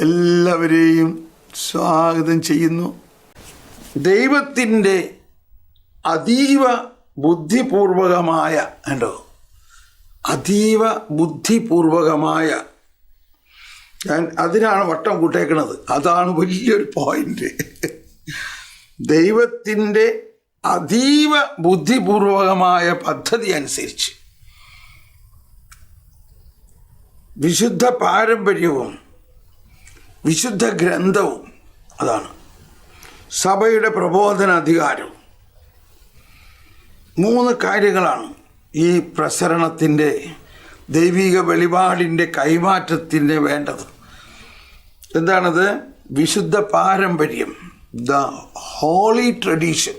എല്ലാവരെയും സ്വാഗതം ചെയ്യുന്നു. ദൈവത്തിൻ്റെ അതീവ ബുദ്ധിപൂർവകമായ അതീവ ബുദ്ധിപൂർവകമായ, ഞാൻ അതിനാണ് വട്ടം കൂട്ടേക്കണത്. അതാണ് വലിയൊരു പോയിന്റ്. ദൈവത്തിൻ്റെ അതീവ ബുദ്ധിപൂർവകമായ പദ്ധതി അനുസരിച്ച് വിശുദ്ധ പാരമ്പര്യവും വിശുദ്ധ ഗ്രന്ഥവും, അതാണ് സഭയുടെ പ്രബോധന അധികാരവും, 3 കാര്യങ്ങളാണ് ഈ പ്രസരണത്തിൻ്റെ ദൈവിക വെളിപാടിൻ്റെ കൈമാറ്റത്തിൻ്റെ വേണ്ടത്. എന്താണത്? വിശുദ്ധ പാരമ്പര്യം, ദ ഹോളി ട്രഡീഷൻ.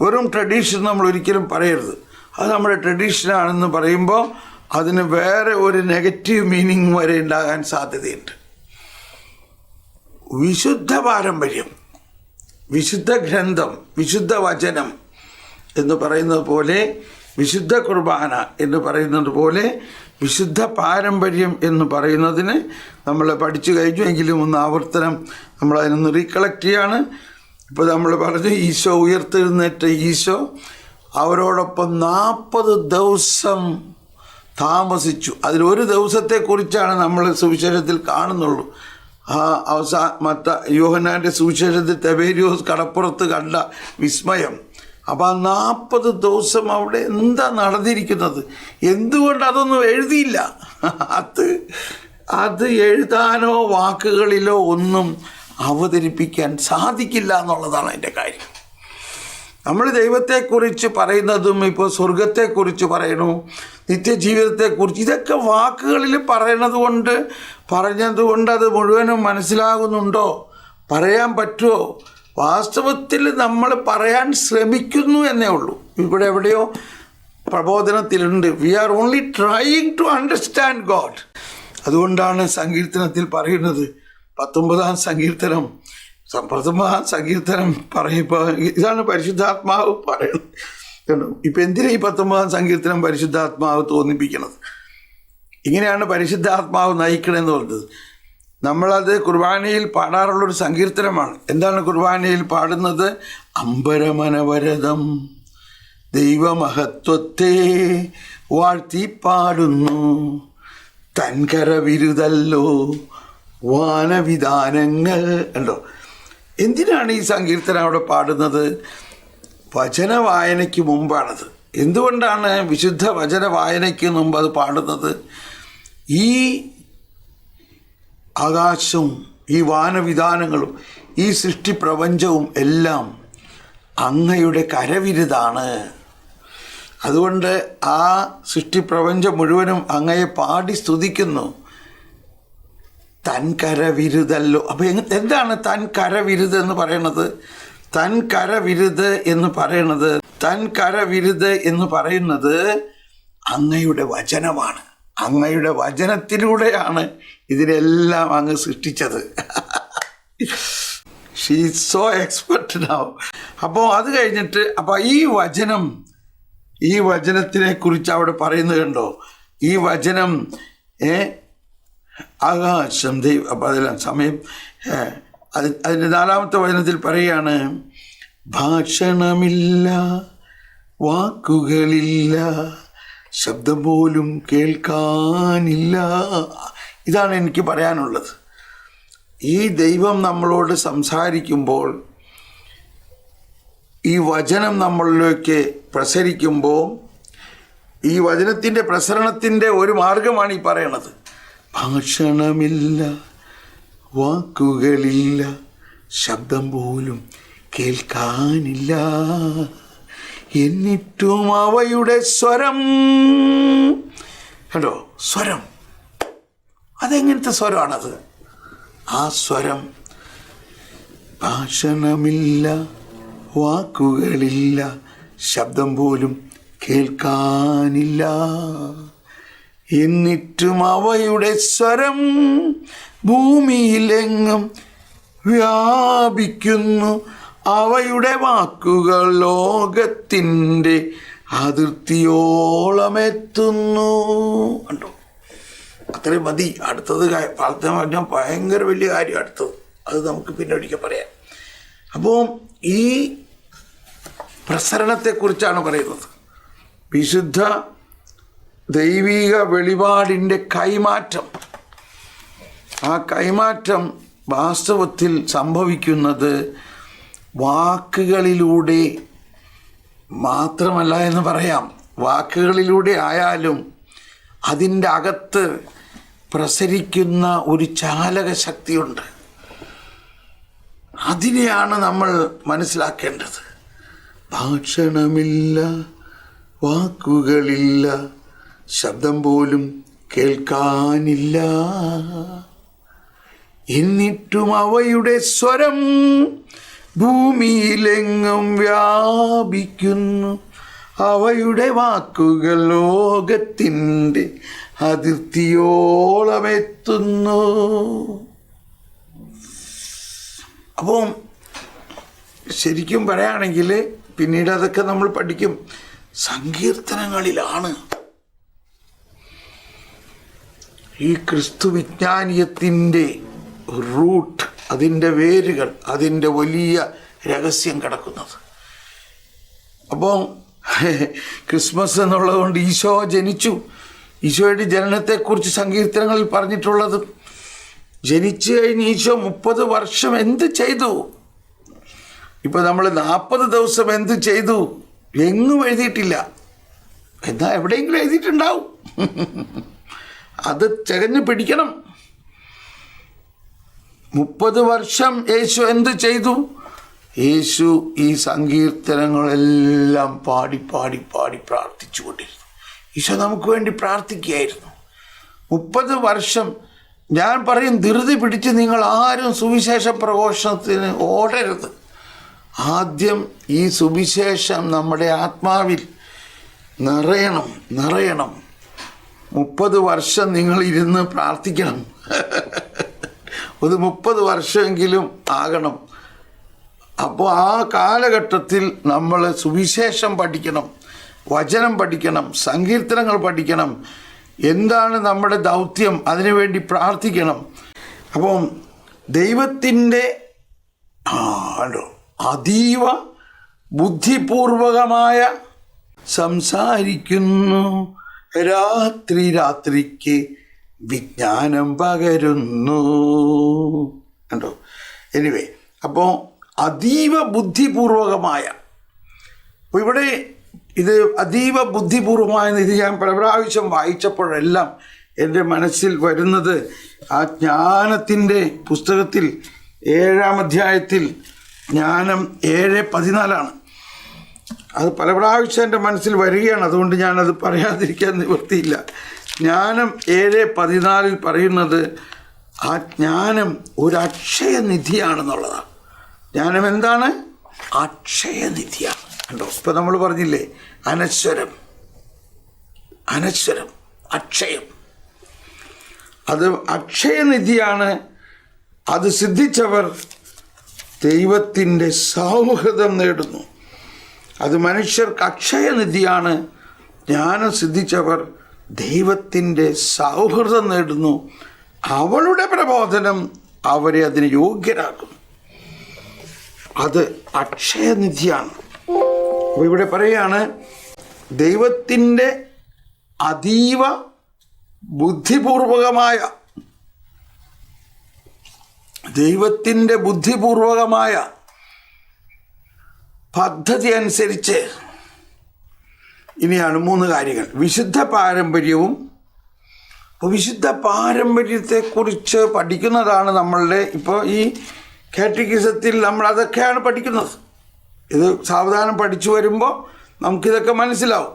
വെറും ട്രഡീഷൻ നമ്മൾ ഒരിക്കലും പറയരുത്. അത് നമ്മുടെ ട്രഡീഷനാണെന്ന് പറയുമ്പോൾ അതിന് വേറെ ഒരു നെഗറ്റീവ് മീനിങ് വരെ ഉണ്ടാകാൻ സാധ്യതയുണ്ട്. വിശുദ്ധ പാരമ്പര്യം, വിശുദ്ധ ഗ്രന്ഥം, വിശുദ്ധ വചനം എന്ന് പറയുന്നത് പോലെ, വിശുദ്ധ കുർബാന എന്ന് പറയുന്നത് പോലെ, വിശുദ്ധ പാരമ്പര്യം എന്ന് പറയുന്നതിന് നമ്മൾ പഠിച്ചു കഴിഞ്ഞു. എങ്കിലും ഒന്ന് ആവർത്തനം നമ്മളതിനൊന്ന് റീകളക്ട് ചെയ്യാണ്. ഇപ്പോൾ നമ്മൾ പറഞ്ഞു, ഈശോ ഉയർത്തെഴുന്നേറ്റ ഈശോ അവരോടൊപ്പം 40 ദിവസം താമസിച്ചു. അതിലൊരു ദിവസത്തെക്കുറിച്ചാണ് നമ്മൾ സുവിശേഷത്തിൽ കാണുന്നുള്ളൂ. യോഹന്നാൻ്റെ സുവിശേഷത്തിൽ തെബേരിയോസ് കടപ്പുറത്ത് കണ്ട വിസ്മയം. അപ്പോൾ 40 ദിവസം അവിടെ എന്താ നടന്നിരിക്കുന്നത്? എന്തുകൊണ്ട് അതൊന്നും എഴുതിയില്ല? അത് എഴുതാനോ വാക്കുകളിലോ ഒന്നും അവതരിപ്പിക്കാൻ സാധിക്കില്ല എന്നുള്ളതാണ് അതിൻ്റെ കാര്യം. നമ്മൾ ദൈവത്തെക്കുറിച്ച് പറയുന്നതും, ഇപ്പോൾ സ്വർഗത്തെക്കുറിച്ച് പറയണു, നിത്യജീവിതത്തെക്കുറിച്ച്, ഇതൊക്കെ വാക്കുകളിൽ പറഞ്ഞതുകൊണ്ട് അത് മുഴുവനും മനസ്സിലാകുന്നുണ്ടോ? പറയാൻ പറ്റുമോ? വാസ്തവത്തിൽ നമ്മൾ പറയാൻ ശ്രമിക്കുന്നു എന്നേ ഉള്ളൂ. ഇവിടെ എവിടെയോ പ്രബോധനത്തിലുണ്ട്, we are only trying to understand God. അതുകൊണ്ടാണ് സങ്കീർത്തനത്തിൽ പറയുന്നത്, 19-ാം സങ്കീർത്തനം, പ്രഥമ സങ്കീർത്തനം പറയുമ്പോൾ ഇതാണ് പരിശുദ്ധാത്മാവ് പറയുന്നത്. കണ്ടു, ഇപ്പം എന്തിനാ ഈ 19-ാം സങ്കീർത്തനം പരിശുദ്ധാത്മാവ് തോന്നിപ്പിക്കണത്? ഇങ്ങനെയാണ് പരിശുദ്ധാത്മാവ് നയിക്കണമെന്ന് പറഞ്ഞത്. നമ്മളത് കുർബാനയിൽ പാടാറുള്ളൊരു സങ്കീർത്തനമാണ്. എന്താണ് കുർബാനയിൽ പാടുന്നത്? അമ്പരമനവരതം ദൈവമഹത്വത്തെ വാഴ്ത്തി പാടുന്നു, തൻകരവിരുതല്ലോ വാനവിധാനങ്ങൾ. ഉണ്ടോ? എന്തിനാണ് ഈ സങ്കീർത്തനം അവിടെ പാടുന്നത്? വചന വായനയ്ക്ക് മുമ്പാണത്. എന്തുകൊണ്ടാണ് വിശുദ്ധ വചന വായനയ്ക്ക് മുമ്പ് അത് പാടുന്നത്? ഈ ആകാശവും ഈ വാനവിധാനങ്ങളും ഈ സൃഷ്ടിപ്രപഞ്ചവും എല്ലാം അങ്ങയുടെ കരവിരുതാണ്. അതുകൊണ്ട് ആ സൃഷ്ടിപ്രപഞ്ചം മുഴുവനും അങ്ങയെ പാടി സ്തുതിക്കുന്നു. തൻ കരവിരുതല്ലോ. അപ്പോൾ എന്താണ് തൻ കരവിരുത് എന്ന് പറയണത്? തൻ കരവിരുത് എന്ന് പറയുന്നത് അങ്ങയുടെ വചനമാണ്. അങ്ങയുടെ വചനത്തിലൂടെയാണ് ഇതിനെല്ലാം അങ്ങ് സൃഷ്ടിച്ചത്. She is so expert now. അപ്പോൾ അത് കഴിഞ്ഞിട്ട് ഈ വചനത്തിനെ കുറിച്ച് അവിടെ പറയുന്നത് കണ്ടോ? ഈ വചനം ആകാശം ദൈവം. അപ്പോൾ അതെല്ലാം സമയം അതിൻ്റെ 4-ാമത്തെ വചനത്തിൽ പറയുകയാണ്, ഭാഷണമില്ല, വാക്കുകളില്ല, ശബ്ദം പോലും കേൾക്കാനില്ല. ഇതാണ് എനിക്ക് പറയാനുള്ളത്. ഈ ദൈവം നമ്മളോട് സംസാരിക്കുമ്പോൾ, ഈ വചനം നമ്മളിലേക്ക് പ്രസരിക്കുമ്പോൾ, ഈ വചനത്തിൻ്റെ പ്രസരണത്തിൻ്റെ ഒരു മാർഗമാണ് ഈ പറയണത്. ഭാഷണമില്ല, വാക്കുകളില്ല, ശബ്ദം പോലും കേൾക്കാനില്ല, എന്നിട്ടും അവയുടെ സ്വരം. കണ്ടോ? സ്വരം. അതെങ്ങനത്തെ സ്വരമാണത്? ആ സ്വരം ഭാഷണമില്ല, വാക്കുകളില്ല, ശബ്ദം പോലും കേൾക്കാനില്ല, എന്നിട്ടും അവയുടെ സ്വരം ഭൂമിയിലെങ്ങും വ്യാപിക്കുന്നു, അവയുടെ വാക്കുകൾ ലോകത്തിൻ്റെ അതിർത്തിയോളം എത്തുന്നു. കണ്ടോ? അത്രയും മതി. അടുത്തത് പ്രാർത്ഥന പറഞ്ഞാൽ ഭയങ്കര വലിയ കാര്യം അടുത്തത്, അത് നമുക്ക് പിന്നെ ഒരിക്കൽ പറയാം. അപ്പോൾ ഈ പ്രസരണത്തെക്കുറിച്ചാണ് പറയുന്നത്. വിശുദ്ധ ദൈവിക വെളിപാടിൻ്റെ കൈമാറ്റം. ആ കൈമാറ്റം വാസ്തവത്തിൽ സംഭവിക്കുന്നത് വാക്കുകളിലൂടെ മാത്രമല്ല എന്ന് പറയാം. വാക്കുകളിലൂടെ ആയാലും അതിൻ്റെ അകത്ത് പ്രസരിക്കുന്ന ഒരു ചാലക ശക്തിയുണ്ട്. അതിനെയാണ് നമ്മൾ മനസ്സിലാക്കേണ്ടത്. ഭാഷണമില്ല, വാക്കുകളില്ല, ശബ്ദം പോലും കേൾക്കാനില്ല, എന്നിട്ടും അവയുടെ സ്വരം ഭൂമിയിലെങ്ങും വ്യാപിക്കുന്നു. അവയുടെ വാക്കുകൾ ലോകത്തിൻ്റെ അതിർത്തിയോളം എത്തുന്നു. അപ്പോൾ ശരിക്കും പറയുകയാണെങ്കിൽ പിന്നീട് അതൊക്കെ നമ്മൾ പഠിക്കും. സങ്കീർത്തനങ്ങളിലാണ് ഈ ക്രിസ്തു വിജ്ഞാനീയത്തിൻ്റെ റൂട്ട്, അതിൻ്റെ വേരുകൾ, അതിൻ്റെ വലിയ രഹസ്യം കിടക്കുന്നത്. അപ്പോൾ ക്രിസ്മസ് എന്നുള്ളത് കൊണ്ട് ഈശോ ജനിച്ചു. ഈശോയുടെ ജനനത്തെക്കുറിച്ച് സങ്കീർത്തനങ്ങളിൽ പറഞ്ഞിട്ടുള്ളത്, ജനിച്ചു കഴിഞ്ഞ് ഈശോ 30 വർഷം എന്ത് ചെയ്തു, ഇപ്പോൾ നമ്മൾ 40 ദിവസം എന്ത് ചെയ്തു എങ്ങും എഴുതിയിട്ടില്ല. എന്നാൽ എവിടെയെങ്കിലും എഴുതിയിട്ടുണ്ടാവും. അത് തികഞ്ഞു പിടിക്കണം. 30 വർഷം യേശു എന്ത് ചെയ്തു? യേശു ഈ സങ്കീർത്തനങ്ങളെല്ലാം പാടി പാടി പാടി പ്രാർത്ഥിച്ചുകൊണ്ടിരുന്നു. ഈശോ നമുക്ക് വേണ്ടി പ്രാർത്ഥിക്കുകയായിരുന്നു 30 വർഷം. ഞാൻ പറയും, ധൃതി പിടിച്ച് നിങ്ങൾ ആരും സുവിശേഷ പ്രഘോഷണത്തിന് ഓടരുത്. ആദ്യം ഈ സുവിശേഷം നമ്മുടെ ആത്മാവിൽ നിറയണം. 30 വർഷം നിങ്ങൾ ഇരുന്ന് പ്രാർത്ഥിക്കണം. ഒരു 30 വർഷമെങ്കിലും ആകണം. അപ്പോൾ ആ കാലഘട്ടത്തിൽ നമ്മൾ സുവിശേഷം പഠിക്കണം, വചനം പഠിക്കണം, സങ്കീർത്തനങ്ങൾ പഠിക്കണം. എന്താണ് നമ്മുടെ ദൗത്യം, അതിനുവേണ്ടി പ്രാർത്ഥിക്കണം. അപ്പം ദൈവത്തിൻ്റെ അതീവ ബുദ്ധിപൂർവകമായ സംസാരിക്കുന്നു, രാത്രിക്ക് വിജ്ഞാനം പകരുന്നു. കണ്ടോ? എനിവേ, അപ്പോൾ അതീവ ബുദ്ധിപൂർവകമായ, അപ്പോൾ ഇവിടെ ഇത് അതീവ ബുദ്ധിപൂർവമായ ഇത് ഞാൻ പല പ്രാവശ്യം വായിച്ചപ്പോഴെല്ലാം എൻ്റെ മനസ്സിൽ വരുന്നത് ആ ജ്ഞാനത്തിൻ്റെ പുസ്തകത്തിൽ 7-ാം അധ്യായത്തിൽ ജ്ഞാനം 7:14 അത് പല പ്രാവശ്യം എൻ്റെ മനസ്സിൽ വരികയാണ്. അതുകൊണ്ട് ഞാനത് പറയാതിരിക്കാൻ നിവൃത്തിയില്ല. ജ്ഞാനം 7:14 പറയുന്നത് ആ ജ്ഞാനം ഒരു അക്ഷയനിധിയാണെന്നുള്ളതാണ്. ജ്ഞാനം എന്താണ്? അക്ഷയനിധിയാണ്. കണ്ടോ? ഇപ്പം നമ്മൾ പറഞ്ഞില്ലേ, അനശ്വരം, അക്ഷയം. അത് അക്ഷയനിധിയാണ്. അത് സിദ്ധിച്ചവർ ദൈവത്തിൻ്റെ സൗഹൃദം നേടുന്നു. അത് മനുഷ്യർക്ക് അക്ഷയനിധിയാണ്. ജ്ഞാനം സിദ്ധിച്ചവർ ദൈവത്തിൻ്റെ സൗഹൃദം നേടുന്നു. അവളുടെ പ്രബോധനം അവരെ അതിന് യോഗ്യരാക്കും. അത് അക്ഷയനിധിയാണ്. അപ്പോൾ ഇവിടെ പറയുകയാണ്, ദൈവത്തിൻ്റെ അതീവ ബുദ്ധിപൂർവകമായ പദ്ധതി അനുസരിച്ച് ഇനിയാണ് 3 കാര്യങ്ങൾ. വിശുദ്ധ പാരമ്പര്യവും, വിശുദ്ധ പാരമ്പര്യത്തെക്കുറിച്ച് പഠിക്കുന്നതാണ് നമ്മളുടെ ഇപ്പോൾ ഈ കാറ്റക്കിസത്തിൽ നമ്മൾ അതൊക്കെയാണ് പഠിക്കുന്നത്. ഇത് സാവധാനം പഠിച്ചു വരുമ്പോൾ നമുക്കിതൊക്കെ മനസ്സിലാവും.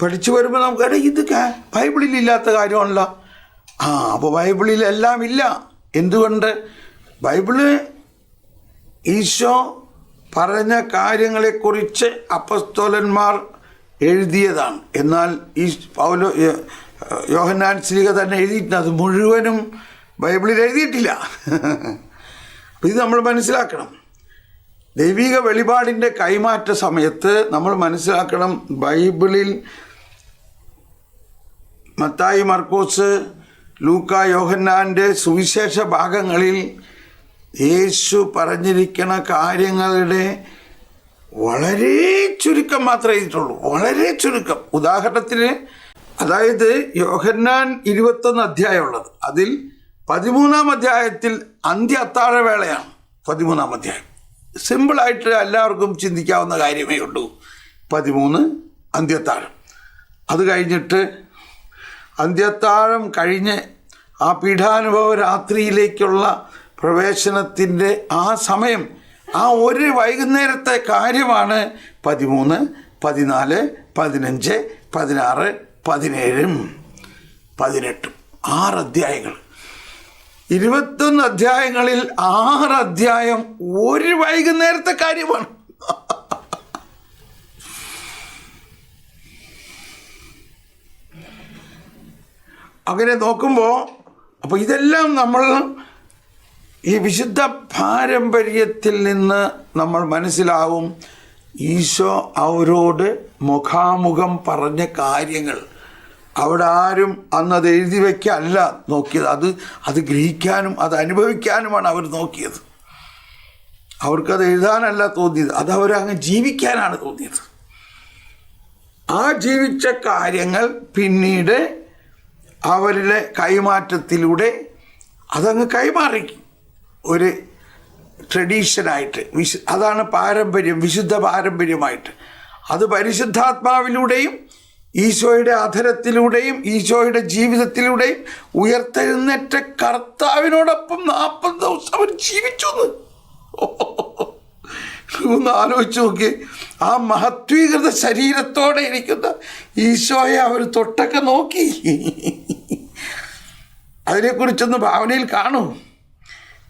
പഠിച്ചു വരുമ്പോൾ നമുക്കറിയാം ഇത് ബൈബിളിലില്ലാത്ത കാര്യമാണല്ലോ. അപ്പോൾ ബൈബിളിലെല്ലാം ഇല്ല. എന്തുകൊണ്ട്? ബൈബിള് ഈശോ പറഞ്ഞ കാര്യങ്ങളെക്കുറിച്ച് അപ്പസ്തോലന്മാർ എഴുതിയതാണ്. എന്നാൽ ഈ യോഹന്നാൻ ശ്ലീഹ തന്നെ എഴുതിയിട്ടുണ്ട്. അത് മുഴുവനും ബൈബിളിൽ എഴുതിയിട്ടില്ല. അപ്പോൾ ഇത് നമ്മൾ മനസ്സിലാക്കണം. ദൈവിക വെളിപാടിൻ്റെ കൈമാറ്റ സമയത്ത് നമ്മൾ മനസ്സിലാക്കണം, ബൈബിളിൽ മത്തായി, മർക്കോസ്, ലൂക്കാ യോഹന്നാൻ്റെ സുവിശേഷ ഭാഗങ്ങളിൽ യേശു പറഞ്ഞിരിക്കുന്ന കാര്യങ്ങളുടെ വളരെ ചുരുക്കം മാത്രമേ ചെയ്തിട്ടുള്ളൂ, വളരെ ചുരുക്കം. ഉദാഹരണത്തിന്, അതായത് യോഹന്നാൻ 21 അധ്യായമുള്ളത്, അതിൽ 13-ാം അധ്യായത്തിൽ അന്ത്യ അത്താഴവേളയാണ്. 13-ാം അധ്യായം സിമ്പിളായിട്ട് എല്ലാവർക്കും ചിന്തിക്കാവുന്ന കാര്യമേ ഉള്ളൂ. 13 അന്ത്യത്താഴം. അത് കഴിഞ്ഞിട്ട് അന്ത്യത്താഴം കഴിഞ്ഞ് ആ പീഠാനുഭവ രാത്രിയിലേക്കുള്ള പ്രവേശനത്തിൻ്റെ ആ സമയം, ആ ഒരു വൈകുന്നേരത്തെ കാര്യമാണ് 13, 14, 15, 16, 17, 18. 6 അധ്യായങ്ങൾ. 21 അധ്യായങ്ങളിൽ 6 അധ്യായം ഒരു വൈകുന്നേരത്തെ കാര്യമാണ്. അങ്ങനെ നോക്കുമ്പോൾ അപ്പോൾ ഇതെല്ലാം നമ്മൾ ഈ വിശുദ്ധ പാരമ്പര്യത്തിൽ നിന്ന് നമ്മൾ മനസ്സിലാവും. ഈശോ അവരോട് മുഖാമുഖം പറഞ്ഞ കാര്യങ്ങൾ അവിടെ ആരും അന്നത് എഴുതി വയ്ക്കല്ല നോക്കിയത്. അത് ഗ്രഹിക്കാനും അത് അനുഭവിക്കാനുമാണ് അവർ നോക്കിയത്. അവർക്കത് എഴുതാനല്ല തോന്നിയത്, അത് അവരങ്ങ് ജീവിക്കാനാണ് തോന്നിയത്. ആ ജീവിച്ച കാര്യങ്ങൾ പിന്നീട് അവരിലെ കൈമാറ്റത്തിലൂടെ അതങ്ങ് കൈമാറി ഒരു ട്രഡീഷനായിട്ട്. അതാണ് പാരമ്പര്യം, വിശുദ്ധ പാരമ്പര്യമായിട്ട്. അത് പരിശുദ്ധാത്മാവിലൂടെയും ഈശോയുടെ അധരത്തിലൂടെയും ഈശോയുടെ ജീവിതത്തിലൂടെയും ഉയർത്തെഴുന്നേറ്റ കർത്താവിനോടൊപ്പം 40 ദിവസം അവർ ജീവിച്ചു. ഒന്ന് ആലോചിച്ച് നോക്കി. ആ മഹത്വീകൃത ശരീരത്തോടെ ഇരിക്കുന്ന ഈശോയെ അവർ തൊട്ടൊക്കെ നോക്കി. അതിനെക്കുറിച്ചൊന്ന് ഭാവനയിൽ കാണൂ.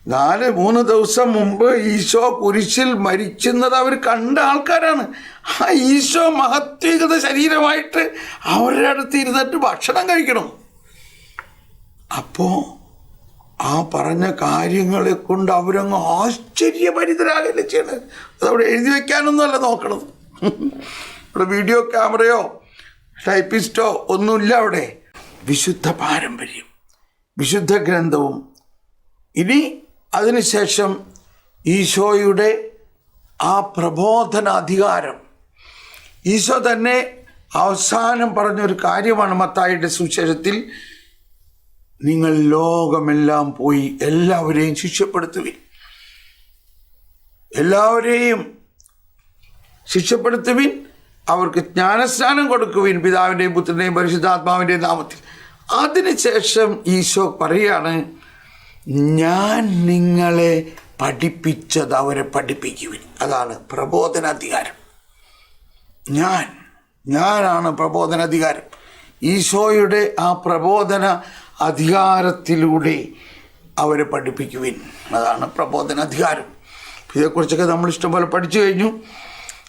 3 ദിവസം മുമ്പ് ഈശോ കുരിശിൽ മരിക്കുന്നത് അവർ കണ്ട ആൾക്കാരാണ്. ആ ഈശോ മഹത്വീകൃത ശരീരമായിട്ട് അവരുടെ അടുത്ത് ഇരുന്നിട്ട് ഭക്ഷണം കഴിക്കണം. അപ്പോൾ ആ പറഞ്ഞ കാര്യങ്ങളെ കൊണ്ട് അവരങ്ങ് ആശ്ചര്യഭരിതരാകല്ലേ ചെയ്യണത്. അതവിടെ എഴുതി വയ്ക്കാനൊന്നുമല്ല നോക്കണത്. ഇവിടെ വീഡിയോ ക്യാമറയോ ടൈപ്പിസ്റ്റോ ഒന്നുമില്ല അവിടെ. വിശുദ്ധ പാരമ്പര്യം, വിശുദ്ധ ഗ്രന്ഥവും. ഇനി അതിനുശേഷം ഈശോയുടെ ആ പ്രബോധന അധികാരം. ഈശോ തന്നെ അവസാനം പറഞ്ഞൊരു കാര്യമാണ് മത്തായിയുടെ സുവിശേഷത്തിൽ, നിങ്ങൾ ലോകമെല്ലാം പോയി എല്ലാവരെയും ശിക്ഷപ്പെടുത്തുവിൻ. എല്ലാവരെയും ശിക്ഷപ്പെടുത്തുവിൻ, അവർക്ക് ജ്ഞാനസ്നാനം കൊടുക്കുവിൻ, പിതാവിൻ്റെയും പുത്രൻ്റെയും പരിശുദ്ധാത്മാവിൻ്റെയും നാമത്തിൽ. അതിനുശേഷം ഈശോ പറയാണ്, ഞാൻ നിങ്ങളെ പഠിപ്പിച്ചത് അവരെ പഠിപ്പിക്കുവിൻ. അതാണ് പ്രബോധനാധികാരം. ഞാനാണ് പ്രബോധനാധികാരം. ഈശോയുടെ ആ പ്രബോധന അധികാരത്തിലൂടെ അവരെ പഠിപ്പിക്കുവിൻ. അതാണ് പ്രബോധനാധികാരം. ഇതേക്കുറിച്ചൊക്കെ നമ്മൾ ഇഷ്ടംപോലെ പഠിച്ചു കഴിഞ്ഞു.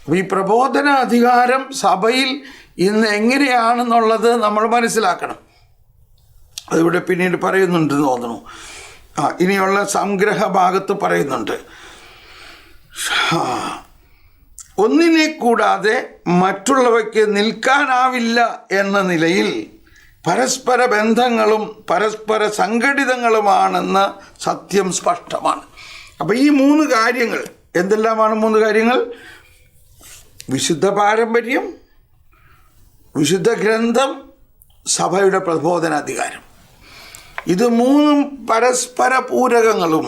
അപ്പോൾ ഈ പ്രബോധന അധികാരം സഭയിൽ ഇന്ന് എങ്ങനെയാണെന്നുള്ളത് നമ്മൾ മനസ്സിലാക്കണം. അതിവിടെ പിന്നീട് പറയുന്നുണ്ടെന്ന് തോന്നുന്നു. ഇനിയുള്ള സംഗ്രഹ ഭാഗത്ത് പറയുന്നുണ്ട്, ഒന്നിനെ കൂടാതെ മറ്റുള്ളവയ്ക്ക് നിൽക്കാനാവില്ല എന്ന നിലയിൽ പരസ്പര ബന്ധങ്ങളും പരസ്പര സംഘടിതങ്ങളുമാണെന്ന സത്യം സ്പഷ്ടമാണ്. അപ്പോൾ ഈ 3 കാര്യങ്ങൾ എന്തെല്ലാമാണ്? 3 കാര്യങ്ങൾ: വിശുദ്ധ പാരമ്പര്യം, വിശുദ്ധ ഗ്രന്ഥം, സഭയുടെ പ്രബോധനാധികാരം. ഇത് 3 പരസ്പര പൂരകങ്ങളും.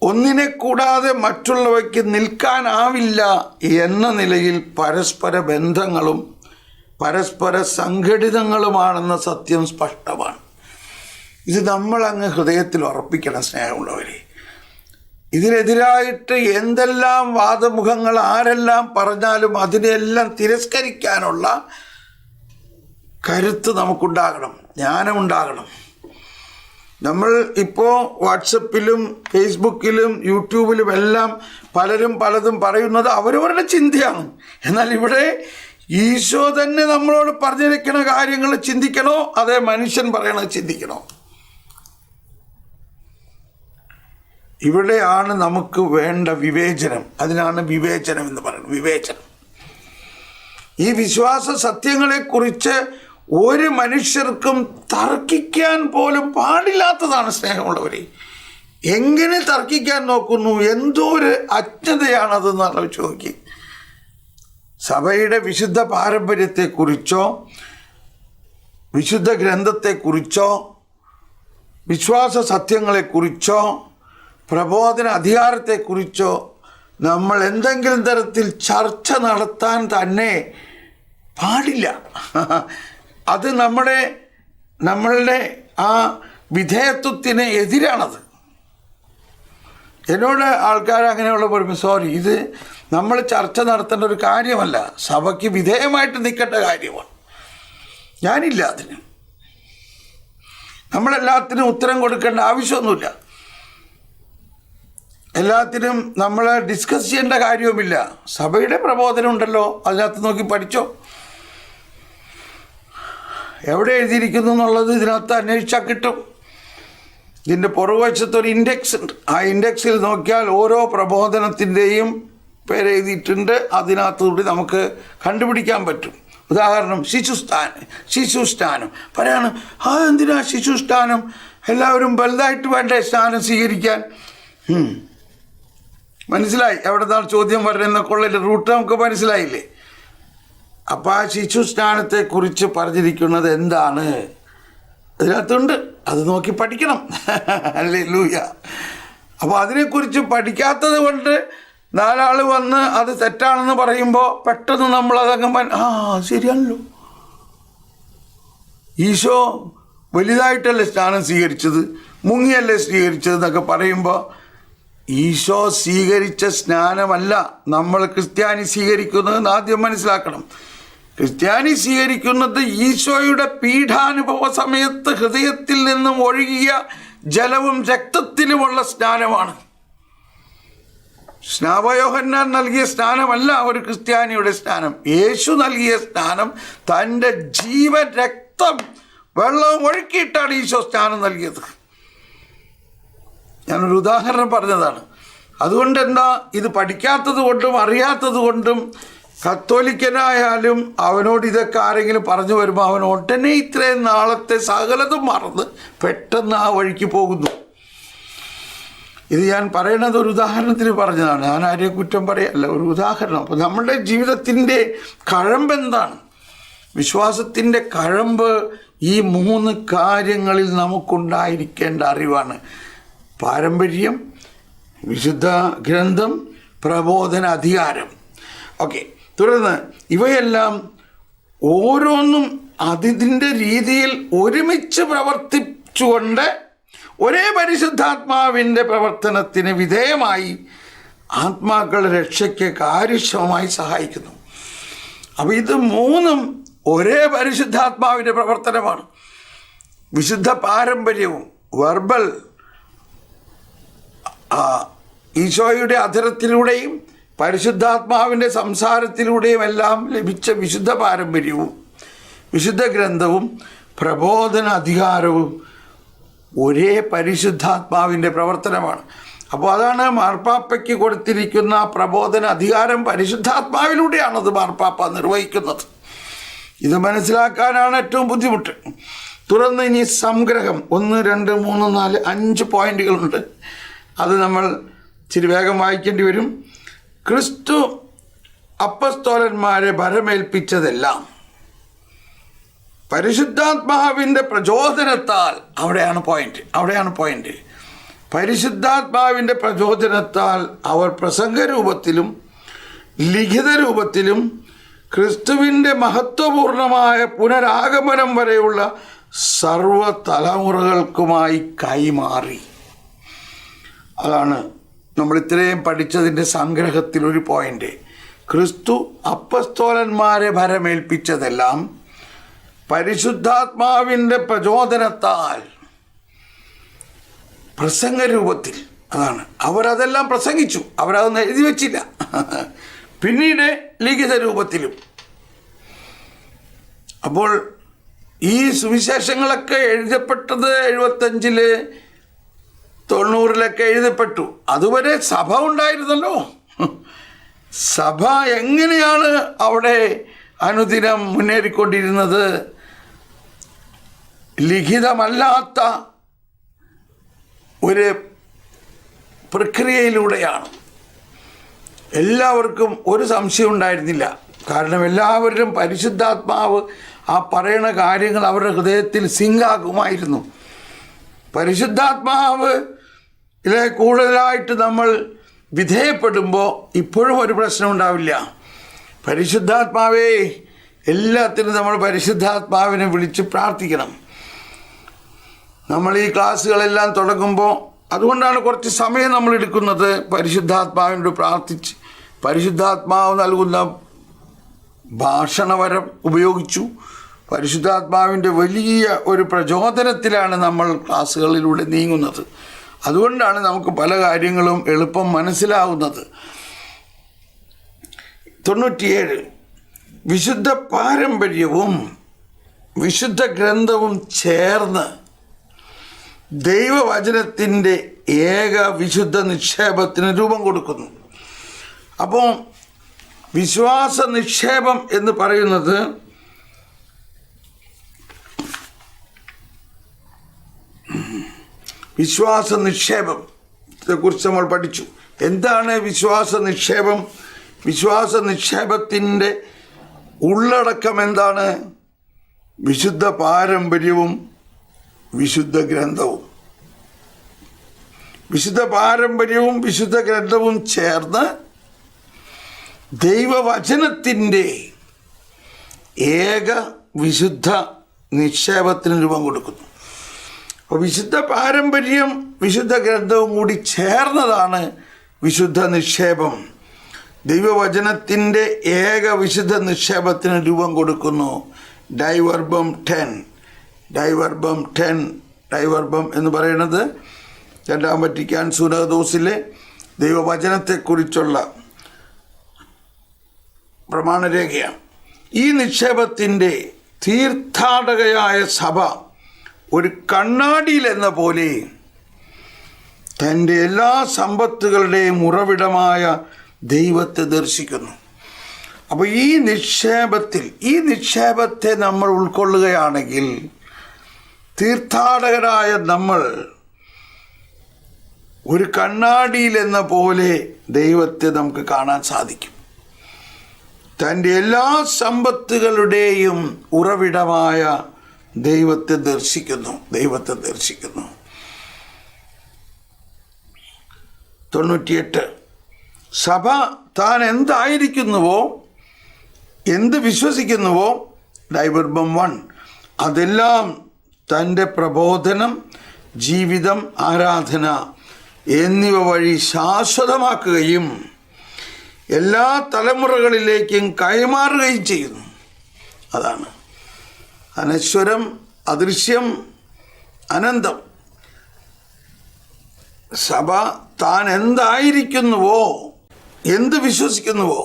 ഒന്നിനെ കൂടാതെ മറ്റുള്ളവയ്ക്ക് നിൽക്കാനാവില്ല എന്ന നിലയിൽ പരസ്പര ബന്ധങ്ങളും പരസ്പര സംഘടിതങ്ങളുമാണെന്ന സത്യം സ്പഷ്ടമാണ്. ഇത് നമ്മളങ്ങ് ഹൃദയത്തിൽ ഉറപ്പിക്കണം സ്നേഹമുള്ളവരെ. ഇതിനെതിരായിട്ട് എന്തെല്ലാം വാദമുഖങ്ങൾ ആരെല്ലാം പറഞ്ഞാലും അതിനെല്ലാം തിരസ്കരിക്കാനുള്ള കരുത്ത് നമുക്കുണ്ടാകണം, ജ്ഞാനമുണ്ടാകണം. നമ്മൾ ഇപ്പോൾ വാട്സപ്പിലും ഫേസ്ബുക്കിലും യൂട്യൂബിലും എല്ലാം പലരും പലതും പറയുന്നത് അവരവരുടെ ചിന്തയാണ്. എന്നാൽ ഇവിടെ ഈശോ തന്നെ നമ്മളോട് പറഞ്ഞിരിക്കുന്ന കാര്യങ്ങൾ ചിന്തിക്കണോ അതേ മനുഷ്യൻ പറയണത് ചിന്തിക്കണോ? ഇവിടെയാണ് നമുക്ക് വേണ്ട വിവേചനം. അതിനാണ് വിവേചനം എന്ന് പറയുന്നത്. വിവേചനം. ഈ വിശ്വാസ സത്യങ്ങളെക്കുറിച്ച് ഒരു മനുഷ്യർക്കും തർക്കിക്കാൻ പോലും പാടില്ലാത്തതാണ് സ്നേഹമുള്ളവരെ. എങ്ങനെ തർക്കിക്കാൻ നോക്കുന്നു? എന്തോ ഒരു അജ്ഞതയാണതെന്ന് ആലോചിച്ച് നോക്കി. സഭയുടെ വിശുദ്ധ പാരമ്പര്യത്തെക്കുറിച്ചോ വിശുദ്ധ ഗ്രന്ഥത്തെക്കുറിച്ചോ വിശ്വാസ സത്യങ്ങളെക്കുറിച്ചോ പ്രബോധന അധികാരത്തെക്കുറിച്ചോ നമ്മൾ എന്തെങ്കിലും തരത്തിൽ ചർച്ച നടത്താൻ തന്നെ പാടില്ല. അത് നമ്മളുടെ ആ വിധേയത്വത്തിന് എതിരാണത്. എന്നോട് ആൾക്കാർ അങ്ങനെയുള്ള പറയുമ്പോൾ, സോറി, ഇത് നമ്മൾ ചർച്ച നടത്തേണ്ട ഒരു കാര്യമല്ല, സഭയ്ക്ക് വിധേയമായിട്ട് നിൽക്കേണ്ട കാര്യമാണ്. ഞാനില്ല അതിന്. നമ്മളെല്ലാത്തിനും ഉത്തരം കൊടുക്കേണ്ട ആവശ്യമൊന്നുമില്ല. എല്ലാത്തിനും നമ്മൾ ഡിസ്കസ് ചെയ്യേണ്ട കാര്യവുമില്ല. സഭയുടെ പ്രബോധനം ഉണ്ടല്ലോ, അതിനകത്ത് നോക്കി പഠിച്ചോ. എവിടെ എഴുതിയിരിക്കുന്നു എന്നുള്ളത് ഇതിനകത്ത് അന്വേഷിച്ചാൽ കിട്ടും. ഇതിൻ്റെ പുറകുവശത്തൊരു ഇൻഡെക്സ് ഉണ്ട്. ആ ഇൻഡെക്സിൽ നോക്കിയാൽ ഓരോ പ്രബോധനത്തിൻ്റെയും പേരെഴുതിയിട്ടുണ്ട്. അതിനകത്തുകൂടി നമുക്ക് കണ്ടുപിടിക്കാൻ പറ്റും. ഉദാഹരണം, ശിശുസ്ഥാനം പറയാണ്. എന്തിനാ ശിശുസ്ഥാനം? എല്ലാവരും വലുതായിട്ട് വേണ്ടേ സ്നാനം സ്വീകരിക്കാൻ? മനസ്സിലായി എവിടെ നിന്നാണ് ചോദ്യം വരുന്നതെന്നൊക്കെ ഉള്ള റൂട്ട് നമുക്ക് മനസ്സിലായില്ലേ? അപ്പോൾ ആ ശിശുസ്നാനത്തെക്കുറിച്ച് പറഞ്ഞിരിക്കുന്നത് എന്താണ് അതിനകത്തുണ്ട്. അത് നോക്കി പഠിക്കണം. ഹല്ലേലൂയ. അപ്പോൾ അതിനെക്കുറിച്ച് പഠിക്കാത്തത് കൊണ്ട് നാലാൾ വന്ന് അത് തെറ്റാണെന്ന് പറയുമ്പോൾ പെട്ടെന്ന് നമ്മളതങ്ങ് ശരിയാണല്ലോ, ഈശോ വലുതായിട്ടല്ലേ സ്നാനം സ്വീകരിച്ചത്, മുങ്ങിയല്ലേ സ്വീകരിച്ചത് എന്നൊക്കെ പറയുമ്പോൾ ഈശോ സ്വീകരിച്ച സ്നാനമല്ല നമ്മൾ ക്രിസ്ത്യാനി സ്വീകരിക്കുന്നതെന്ന് ആദ്യം മനസ്സിലാക്കണം. ക്രിസ്ത്യാനി സ്വീകരിക്കുന്നത് ഈശോയുടെ പീഠാനുഭവ സമയത്ത് ഹൃദയത്തിൽ നിന്നും ഒഴുകിയ ജലവും രക്തത്തിലുമുള്ള സ്നാനമാണ്. സ്നാപയോഹന്നാൻ നൽകിയ സ്നാനമല്ല ഒരു ക്രിസ്ത്യാനിയുടെ സ്നാനം. യേശു നൽകിയ സ്നാനം തൻ്റെ ജീവൻ രക്തം വെള്ളവും ഒഴുക്കിയിട്ടാണ് ഈശോ സ്നാനം നൽകിയത്. ഞാനൊരു ഉദാഹരണം പറഞ്ഞതാണ്. അതുകൊണ്ട് എന്താ, ഇത് പഠിക്കാത്തത് കൊണ്ടും അറിയാത്തത് കൊണ്ടും കത്തോലിക്കനായാലും അവനോട് ഇതൊക്കെ ആരെങ്കിലും പറഞ്ഞു വരുമ്പോൾ അവൻ ഉടനെ ഇത്രയും നാളത്തെ സകലതും മറന്ന് പെട്ടെന്ന് ആ വഴിക്ക് പോകുന്നു. ഇത് ഞാൻ പറയണത് ഒരു ഉദാഹരണത്തിന് പറഞ്ഞതാണ്. ഞാൻ ആരെയും കുറ്റം പറയല്ല, ഒരു ഉദാഹരണം. അപ്പോൾ നമ്മുടെ ജീവിതത്തിൻ്റെ കഴമ്പ് എന്താണ്? വിശ്വാസത്തിൻ്റെ കഴമ്പ് ഈ 3 കാര്യങ്ങളിൽ നമുക്കുണ്ടായിരിക്കേണ്ട അറിവാണ്. പാരമ്പര്യം, വിശുദ്ധ ഗ്രന്ഥം, പ്രബോധന അധികാരം. ഓക്കെ, തുടർന്ന് ഇവയെല്ലാം ഓരോന്നും അതിൻ്റെ രീതിയിൽ ഒരുമിച്ച് പ്രവർത്തിച്ചുകൊണ്ട് ഒരേ പരിശുദ്ധാത്മാവിൻ്റെ പ്രവർത്തനത്തിന് വിധേയമായി ആത്മാക്കളുടെ രക്ഷയ്ക്ക് കാര്യക്ഷമമായി സഹായിക്കുന്നു. അപ്പോൾ ഇത് 3 ഒരേ പരിശുദ്ധാത്മാവിൻ്റെ പ്രവർത്തനമാണ്. വിശുദ്ധ പാരമ്പര്യവും വെർബൽ ഈശോയുടെ അധരത്തിലൂടെയും പരിശുദ്ധാത്മാവിൻ്റെ സംസാരത്തിലൂടെയും എല്ലാം ലഭിച്ച വിശുദ്ധ പാരമ്പര്യവും വിശുദ്ധ ഗ്രന്ഥവും പ്രബോധന അധികാരവും ഒരേ പരിശുദ്ധാത്മാവിൻ്റെ പ്രവർത്തനമാണ്. അപ്പോൾ അതാണ് മാർപ്പാപ്പയ്ക്ക് കൊടുത്തിരിക്കുന്ന പ്രബോധന അധികാരം. പരിശുദ്ധാത്മാവിലൂടെയാണത് മാർപ്പാപ്പ നിർവഹിക്കുന്നത്. ഇത് മനസ്സിലാക്കാനാണ് ഏറ്റവും ബുദ്ധിമുട്ട്. തുടർന്ന് ഇനി സംഗ്രഹം 1, 2, 3, 4, 5 പോയിന്റുകളുണ്ട്. അത് നമ്മൾ ഇച്ചിരി വേഗം വായിക്കേണ്ടി വരും. ക്രിസ്തു അപ്പസ്തോലന്മാരെ ഭരമേൽപ്പിച്ചതെല്ലാം പരിശുദ്ധാത്മാവിൻ്റെ പ്രചോദനത്താൽ, അവിടെയാണ് പോയിന്റ്. പരിശുദ്ധാത്മാവിൻ്റെ പ്രചോദനത്താൽ അവർ പ്രസംഗരൂപത്തിലും ലിഖിത രൂപത്തിലും ക്രിസ്തുവിൻ്റെ മഹത്വപൂർണമായ പുനരാഗമനം വരെയുള്ള സർവ തലമുറകൾക്കുമായി കൈമാറി. അതാണ് നമ്മൾ ഇത്രയും പഠിച്ചതിൻ്റെ സംഗ്രഹത്തിലൊരു പോയിന്റ്. ക്രിസ്തു അപ്പസ്തോലന്മാരെ ഭരമേൽപ്പിച്ചതെല്ലാം പരിശുദ്ധാത്മാവിൻ്റെ പ്രചോദനത്താൽ പ്രസംഗരൂപത്തിൽ, അതാണ് അവരതെല്ലാം പ്രസംഗിച്ചു, അവരതൊന്നും എഴുതി വച്ചില്ല. പിന്നീട് ലിഖിത രൂപത്തിലും. അപ്പോൾ ഈ സുവിശേഷങ്ങളൊക്കെ എഴുതപ്പെട്ടത് 75, 90 എഴുതപ്പെട്ടു. അതുവരെ സഭ ഉണ്ടായിരുന്നല്ലോ. സഭ എങ്ങനെയാണ് അവിടെ അനുദിനം മുന്നേറിക്കൊണ്ടിരുന്നത്? ലിഖിതമല്ലാത്ത ഒരു പ്രക്രിയയിലൂടെയാണ്. എല്ലാവർക്കും ഒരു സംശയം ഉണ്ടായിരുന്നില്ല. കാരണം എല്ലാവരും പരിശുദ്ധാത്മാവ് ആ പറയുന്ന കാര്യങ്ങൾ അവരുടെ ഹൃദയത്തിൽ സിങ്കാക്കുമായിരുന്നു. പരിശുദ്ധാത്മാവ് ഇതിലെ കൂടുതലായിട്ട് നമ്മൾ വിധേയപ്പെടുമ്പോൾ ഇപ്പോഴും ഒരു പ്രശ്നം ഉണ്ടാവില്ല. പരിശുദ്ധാത്മാവേ, എല്ലാത്തിനും നമ്മൾ പരിശുദ്ധാത്മാവിനെ വിളിച്ച് പ്രാർത്ഥിക്കണം. നമ്മൾ ഈ ക്ലാസ്സുകളെല്ലാം തുടങ്ങുമ്പോൾ അതുകൊണ്ടാണ് കുറച്ച് സമയം നമ്മൾ എടുക്കുന്നത്. പരിശുദ്ധാത്മാവിനോട് പ്രാർത്ഥിച്ച് പരിശുദ്ധാത്മാവ് നൽകുന്ന ഭാഷണവരം ഉപയോഗിച്ചു. പരിശുദ്ധാത്മാവിൻ്റെ വലിയ ഒരു പ്രചോദനത്തിലാണ് നമ്മൾ ക്ലാസ്സുകളിലൂടെ നീങ്ങുന്നത്. അതുകൊണ്ടാണ് നമുക്ക് പല കാര്യങ്ങളും എളുപ്പം മനസ്സിലാവുന്നത്. 97 വിശുദ്ധ പാരമ്പര്യവും വിശുദ്ധ ഗ്രന്ഥവും ചേർന്ന് ദൈവവചനത്തിൻ്റെ ഏക വിശുദ്ധ നിക്ഷേപത്തിന് രൂപം കൊടുക്കുന്നു. അപ്പോൾ വിശ്വാസ നിക്ഷേപം എന്ന് പറയുന്നത് വിശ്വാസ നിക്ഷേപത്തെക്കുറിച്ച് നമ്മൾ പഠിച്ചു. എന്താണ് വിശ്വാസ നിക്ഷേപം? വിശ്വാസ നിക്ഷേപത്തിൻ്റെ ഉള്ളടക്കം എന്താണ്? വിശുദ്ധ പാരമ്പര്യവും വിശുദ്ധ ഗ്രന്ഥവും. വിശുദ്ധ പാരമ്പര്യവും വിശുദ്ധ ഗ്രന്ഥവും ചേർന്ന് ദൈവവചനത്തിൻ്റെ ഏക വിശുദ്ധ നിക്ഷേപത്തിന് രൂപം കൊടുക്കുന്നു. അപ്പോൾ വിശുദ്ധ പാരമ്പര്യം വിശുദ്ധ ഗ്രന്ഥവും കൂടി ചേർന്നതാണ് വിശുദ്ധ നിക്ഷേപം. ദൈവവചനത്തിൻ്റെ ഏക വിശുദ്ധ നിക്ഷേപത്തിന് രൂപം കൊടുക്കുന്നു. ഡൈവർബം 10. ഡൈവർബം എന്ന് പറയുന്നത് രണ്ടാം വത്തിക്കാൻ സുനഹദോസിലെ ദൈവവചനത്തെക്കുറിച്ചുള്ള പ്രമാണരേഖയാണ്. ഈ നിക്ഷേപത്തിൻ്റെ തീർത്ഥാടകയായ സഭ ഒരു കണ്ണാടിയിലെന്ന പോലെ തൻ്റെ എല്ലാ സമ്പത്തുകളുടെയും ഉറവിടമായ ദൈവത്തെ ദർശിക്കുന്നു. അപ്പോൾ ഈ നിക്ഷേപത്തെ നമ്മൾ ഉൾക്കൊള്ളുകയാണെങ്കിൽ തീർത്ഥാടകരായ നമ്മൾ ഒരു കണ്ണാടിയിലെന്ന പോലെ ദൈവത്തെ നമുക്ക് കാണാൻ സാധിക്കും. തൻ്റെ എല്ലാ സമ്പത്തുകളുടെയും ഉറവിടമായ ദൈവത്തെ ദർശിക്കുന്നു. 98 സഭ താൻ എന്തായിരിക്കുന്നുവോ, എന്ത് വിശ്വസിക്കുന്നുവോ, ഡൈവർബം 1 അതെല്ലാം തൻ്റെ പ്രബോധനം, ജീവിതം, ആരാധന എന്നിവ വഴി ശാശ്വതമാക്കുകയും എല്ലാ തലമുറകളിലേക്കും കൈമാറുകയും ചെയ്യുന്നു. അതാണ് അനശ്വരം, അദൃശ്യം, അനന്തം. സഭ താൻ എന്തായിരിക്കുന്നുവോ, എന്ത് വിശ്വസിക്കുന്നുവോ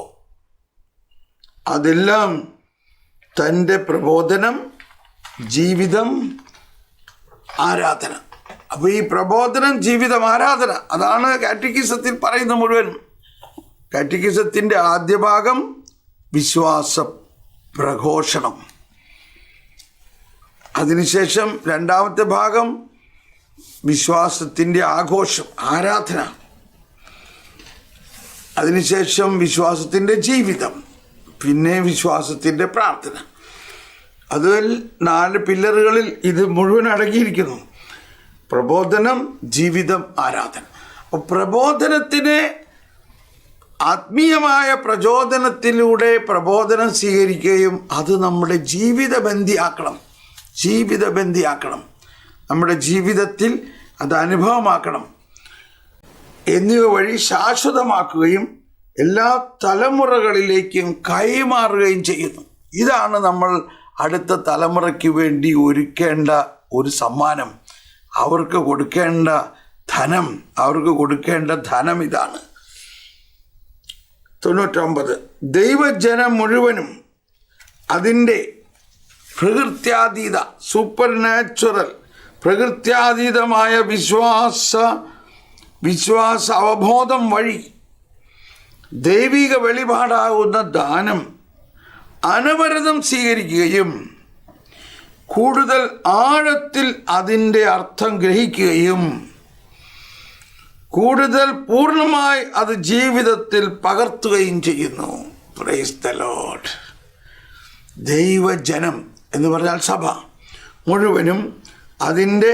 അതെല്ലാം തൻ്റെ പ്രബോധനം, ജീവിതം, ആരാധന. അപ്പോൾ ഈ പ്രബോധനം, ജീവിതം, ആരാധന അതാണ് കാറ്റക്കിസത്തിൽ പറയുന്ന മുഴുവൻ. കാറ്റക്കിസത്തിൻ്റെ ആദ്യ ഭാഗം വിശ്വാസ പ്രഘോഷണം, അതിനുശേഷം രണ്ടാമത്തെ ഭാഗം വിശ്വാസത്തിൻ്റെ ആഘോഷം, ആരാധന, അതിനുശേഷം വിശ്വാസത്തിൻ്റെ ജീവിതം, പിന്നെ വിശ്വാസത്തിൻ്റെ പ്രാർത്ഥന. അതിൽ 4 പില്ലറുകളിൽ ഇത് മുഴുവൻ അടങ്ങിയിരിക്കുന്നു. പ്രബോധനം, ജീവിതം, ആരാധന. അപ്പോൾ പ്രബോധനത്തിന് ആത്മീയമായ പ്രചോദനത്തിലൂടെ പ്രബോധനം സ്വീകരിക്കുകയും അത് നമ്മുടെ ജീവിതബന്ധിയാക്കണം. നമ്മുടെ ജീവിതത്തിൽ അത് അനുഭവമാക്കണം. എന്നിവ വഴി ശാശ്വതമാക്കുകയും എല്ലാ തലമുറകളിലേക്കും കൈമാറുകയും ചെയ്യുന്നു. ഇതാണ് നമ്മൾ അടുത്ത തലമുറയ്ക്ക് വേണ്ടി ഒരുക്കേണ്ട ഒരു സമ്മാനം. അവർക്ക് കൊടുക്കേണ്ട ധനം ഇതാണ്. 99 ദൈവജനം മുഴുവനും അതിൻ്റെ പ്രകൃത്യാതീത, സൂപ്പർ നാച്ചുറൽ, പ്രകൃത്യാതീതമായ വിശ്വാസ അവബോധം വഴി ദൈവിക വെളിപാടാകുന്ന ദാനം അനവരതം സ്വീകരിക്കുകയും കൂടുതൽ ആഴത്തിൽ അതിൻ്റെ അർത്ഥം ഗ്രഹിക്കുകയും കൂടുതൽ പൂർണ്ണമായി അത് ജീവിതത്തിൽ പകർത്തുകയും ചെയ്യുന്നു. Praise the Lord. ദൈവജനം എന്ന് പറഞ്ഞാൽ സഭ മുഴുവനും അതിൻ്റെ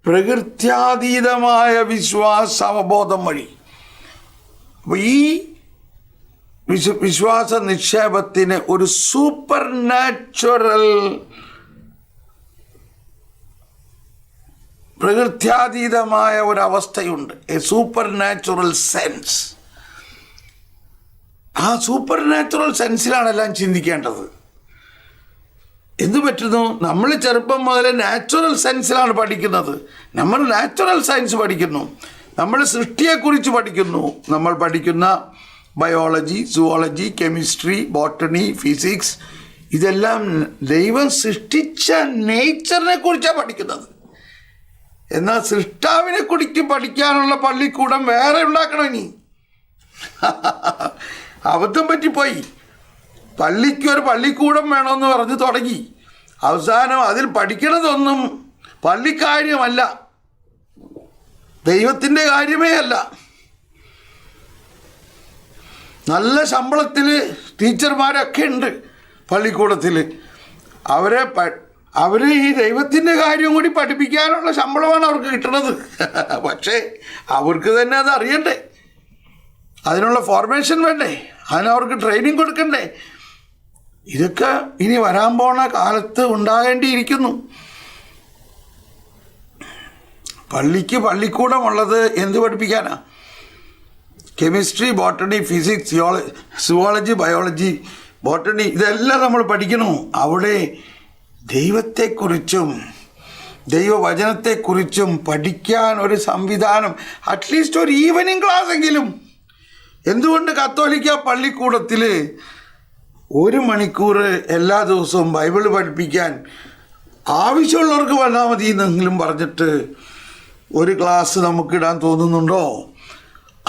പ്രകൃത്യാതീതമായ വിശ്വാസാവബോധം വഴി, അപ്പോൾ ഈ വിശ്വാസ നിക്ഷേപത്തിന് ഒരു സൂപ്പർ നാച്ചുറൽ, പ്രകൃത്യാതീതമായ ഒരവസ്ഥയുണ്ട്, എ സൂപ്പർ നാച്ചുറൽ സെൻസ്. ആ സൂപ്പർ നാച്ചുറൽ സെൻസിലാണ് എല്ലാം ചിന്തിക്കേണ്ടത്. എന്തു പറ്റുന്നു? നമ്മൾ ചെറുപ്പം മുതലേ നാച്ചുറൽ സെൻസിലാണ് പഠിക്കുന്നത്. നമ്മൾ നാച്ചുറൽ സയൻസ് പഠിക്കുന്നു, നമ്മൾ സൃഷ്ടിയെക്കുറിച്ച് പഠിക്കുന്നു. നമ്മൾ പഠിക്കുന്ന biology, zoology, chemistry, botany, physics, ഇതെല്ലാം ദൈവം സൃഷ്ടിച്ച നേച്ചറിനെ കുറിച്ചാണ് പഠിക്കുന്നത്. എന്നാൽ സൃഷ്ടാവിനെ കുറിച്ച് പഠിക്കാനുള്ള പള്ളിക്കൂടം വേറെ ഉണ്ടാക്കണം. ഇനി അബദ്ധം പറ്റിപ്പോയി. പള്ളിക്ക് ഒരു പള്ളിക്കൂടം വേണമെന്ന് പറഞ്ഞ് തുടങ്ങി. അവസാനം അതിൽ പഠിക്കണതൊന്നും പള്ളിക്കാര്യമല്ല, ദൈവത്തിൻ്റെ കാര്യമേ അല്ല. നല്ല ശമ്പളത്തിൽ ടീച്ചർമാരൊക്കെ ഉണ്ട് പള്ളിക്കൂടത്തിൽ. അവർ ഈ ദൈവത്തിൻ്റെ കാര്യം കൂടി പഠിപ്പിക്കാനുള്ള ശമ്പളമാണ് അവർക്ക് കിട്ടുന്നത്. പക്ഷേ അവർക്ക് തന്നെ അത് അറിയണ്ടേ, അതിനുള്ള ഫോർമേഷൻ വേണ്ടേ, അതിനവർക്ക് ട്രെയിനിങ് കൊടുക്കണ്ടേ. ഇതൊക്കെ ഇനി വരാൻ പോണ കാലത്ത് ഉണ്ടാകേണ്ടിയിരിക്കുന്നു. പള്ളിക്ക് പള്ളിക്കൂടമുള്ളത് എന്ത് പഠിപ്പിക്കാനാ? Chemistry, botany, physics, zoology, biology, botany, ഇതെല്ലാം നമ്മൾ പഠിക്കണു. അവിടെ ദൈവത്തെക്കുറിച്ചും ദൈവവചനത്തെക്കുറിച്ചും പഠിക്കാൻ ഒരു സംവിധാനം, അറ്റ്ലീസ്റ്റ് ഒരു ഈവനിങ് ക്ലാസ് എങ്കിലും. എന്തുകൊണ്ട് കത്തോലിക്ക പള്ളിക്കൂടത്തിൽ 1 മണിക്കൂർ എല്ലാ ദിവസവും ബൈബിൾ പഠിപ്പിക്കാൻ ആവശ്യമുള്ളവർക്ക് വന്നാൽ മതി എന്നെങ്കിലും പറഞ്ഞിട്ട് ഒരു ക്ലാസ് നമുക്കിടാൻ തോന്നുന്നുണ്ടോ?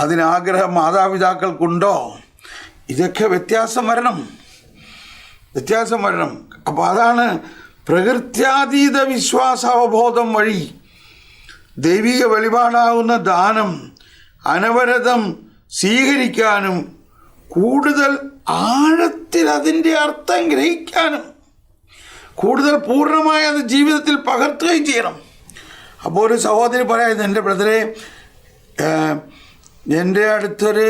അതിനാഗ്രഹം മാതാപിതാക്കൾക്കുണ്ടോ? ഇതൊക്കെ വ്യത്യാസം വരണം. അപ്പോൾ അതാണ് പ്രകൃത്യാതീത വിശ്വാസാവബോധം വഴി ദൈവിക വെളിപാടാകുന്ന ദാനം അനവരതം സ്വീകരിക്കാനും കൂടുതൽ ആഴത്തിൽ അതിൻ്റെ അർത്ഥം ഗ്രഹിക്കാനും കൂടുതൽ പൂർണ്ണമായി അത് ജീവിതത്തിൽ പകർത്തുകയും ചെയ്യണം. അപ്പോൾ ഒരു സഹോദരി പറയുന്നത്, എൻ്റെ ബ്രദറെ, എൻ്റെ അടുത്തൊരു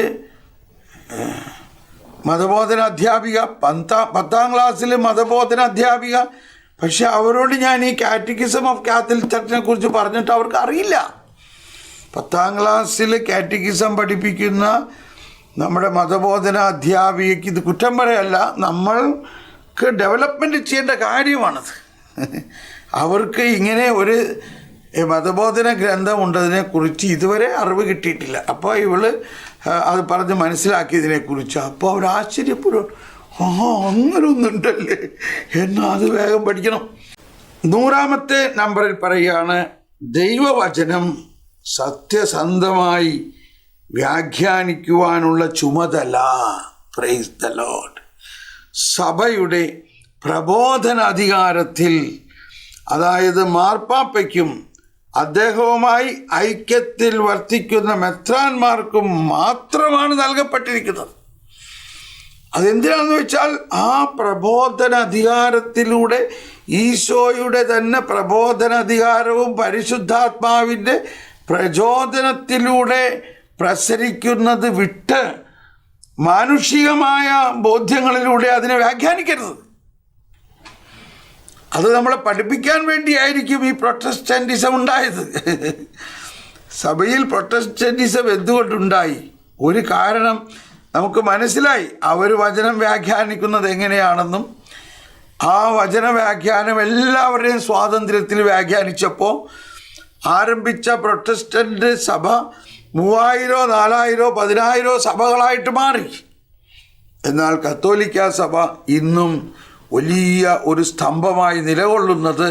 മതബോധന അധ്യാപിക, 10ാം ക്ലാസ്സിൽ മതബോധന അധ്യാപിക, പക്ഷെ അവരോട് ഞാൻ ഈ കാറ്റക്കിസം ഓഫ് കാത്തലിക് ചർച്ചിനെ കുറിച്ച് പറഞ്ഞിട്ട് അവർക്ക് അറിയില്ല. 10ാം ക്ലാസ്സിൽ കാറ്റക്കിസം പഠിപ്പിക്കുന്ന നമ്മുടെ മതബോധന അധ്യാപികയ്ക്ക് ഇത് കുറ്റം പറയല്ല, നമ്മൾക്ക് ഡെവലപ്മെൻറ്റ് ചെയ്യേണ്ട കാര്യമാണത്. അവർക്ക് ഇങ്ങനെ ഒരു മതബോധന ഗ്രന്ഥമുണ്ട്, അതിനെക്കുറിച്ച് ഇതുവരെ അറിവ് കിട്ടിയിട്ടില്ല. അപ്പോൾ ഇവള് അത് പറഞ്ഞ് മനസ്സിലാക്കിയതിനെക്കുറിച്ച് അപ്പോൾ അവർ ആശ്ചര്യപ്പെടും, അങ്ങനെ ഒന്നുണ്ടല്ലേ, എന്നാൽ അത് വേഗം പഠിക്കണം. 100ാമത്തെ നമ്പറിൽ പറയുകയാണ്, ദൈവവചനം സത്യസന്ധമായി വ്യാഖ്യാനിക്കുവാനുള്ള ചുമതല, പ്രൈസ് ദ ലോർഡ്, സഭയുടെ പ്രബോധന അധികാരത്തിൽ, അതായത് മാർപ്പാപ്പയ്ക്കും അദ്ദേഹവുമായി ഐക്യത്തിൽ വർത്തിക്കുന്ന മെത്രാന്മാർക്കും മാത്രമാണ് നൽകപ്പെട്ടിരിക്കുന്നത്. അതെന്തിനാണെന്ന് വെച്ചാൽ ആ പ്രബോധന അധികാരത്തിലൂടെ ഈശോയുടെ തന്നെ പ്രബോധന അധികാരവും പരിശുദ്ധാത്മാവിൻ്റെ പ്രചോദനത്തിലൂടെ പ്രസരിക്കുന്നത് വിട്ട് മാനുഷികമായ ബോധ്യങ്ങളിലൂടെ അതിനെ വ്യാഖ്യാനിക്കരുത്. അത് നമ്മളെ പഠിപ്പിക്കാൻ വേണ്ടിയായിരിക്കും ഈ പ്രൊട്ടസ്റ്റന്റിസം ഉണ്ടായത്. സഭയിൽ പ്രൊട്ടസ്റ്റന്റിസം എന്തുകൊണ്ടുണ്ടായി? ഒരു കാരണം നമുക്ക് മനസ്സിലായി. അവർ വചനം വ്യാഖ്യാനിക്കുന്നത് എങ്ങനെയാണെന്നും ആ വചന വ്യാഖ്യാനം എല്ലാവരുടെയും സ്വാതന്ത്ര്യത്തിൽ വ്യാഖ്യാനിച്ചപ്പോൾ ആരംഭിച്ച പ്രൊട്ടസ്റ്റന്റ് സഭ 3000, 4000, 10,000 സഭകളായിട്ട് മാറി. എന്നാൽ കത്തോലിക്ക സഭ ഇന്നും വലിയ ഒരു സ്തംഭമായി നിലകൊള്ളുന്നത്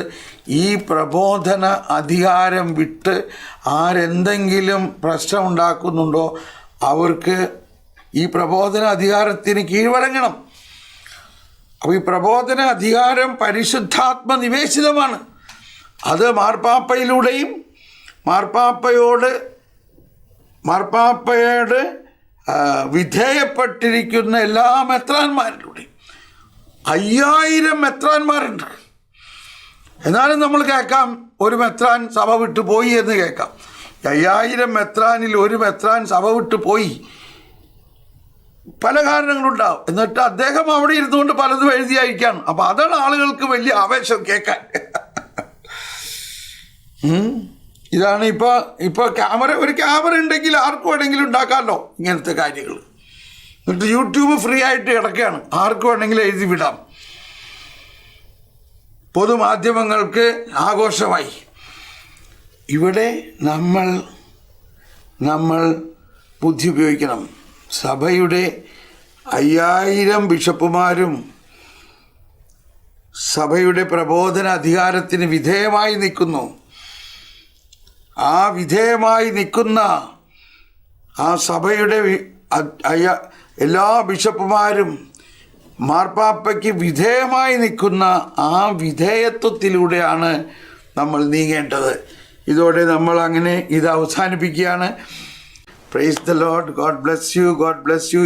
ഈ പ്രബോധന അധികാരം വിട്ട് ആരെന്തെങ്കിലും പ്രശ്നം ഉണ്ടാക്കുന്നുണ്ടോ അവർക്ക് ഈ പ്രബോധന അധികാരത്തിന് കീഴ്വഴങ്ങണം. അപ്പോൾ ഈ പ്രബോധന അധികാരം പരിശുദ്ധാത്മ നിവേശിതമാണ്. അത് മാർപ്പാപ്പയോട് വിധേയപ്പെട്ടിരിക്കുന്ന എല്ലാ മെത്രാന്മാരിലൂടെയും 5000 മെത്രാന്മാരുണ്ട്. എന്നാലും നമ്മൾ കേൾക്കാം ഒരു മെത്രാൻ സഭ വിട്ടു പോയി എന്ന് കേൾക്കാം. 5000 മെത്രാനിൽ ഒരു മെത്രാൻ സഭ വിട്ടു പോയി, പല കാരണങ്ങളുണ്ടാവും. എന്നിട്ട് അദ്ദേഹം അവിടെ ഇരുന്നുകൊണ്ട് പലതും എഴുതിയായിരിക്കാണ്. അപ്പം അതാണ് ആളുകൾക്ക് വലിയ ആവേശം കേൾക്കാൻ. ഇതാണ് ഇപ്പോൾ ഒരു ക്യാമറ ഉണ്ടെങ്കിൽ ആർക്കും വേണമെങ്കിലും ഉണ്ടാക്കാമല്ലോ ഇങ്ങനത്തെ കാര്യങ്ങൾ. എന്നിട്ട് യൂട്യൂബ് ഫ്രീ ആയിട്ട് കിടക്കുകയാണ്, ആർക്കും വേണമെങ്കിലും എഴുതി വിടാം. പൊതുമാധ്യമങ്ങൾക്ക് ആഘോഷമായി. ഇവിടെ നമ്മൾ ബുദ്ധി ഉപയോഗിക്കണം. സഭയുടെ 5000 ബിഷപ്പുമാരും സഭയുടെ പ്രബോധന അധികാരത്തിന് വിധേയമായി നിൽക്കുന്നു. ആ വിധേയമായി നിൽക്കുന്ന ആ സഭയുടെ എല്ലാ ബിഷപ്പുമാരും മാർപ്പാപ്പയ്ക്ക് വിധേയമായി നിൽക്കുന്ന ആ വിധേയത്വത്തിലൂടെയാണ് നമ്മൾ നീങ്ങേണ്ടത്. ഇതോടെ നമ്മൾ അങ്ങനെ ഇത് അവസാനിപ്പിക്കുകയാണ്. Praise the Lord. God bless you.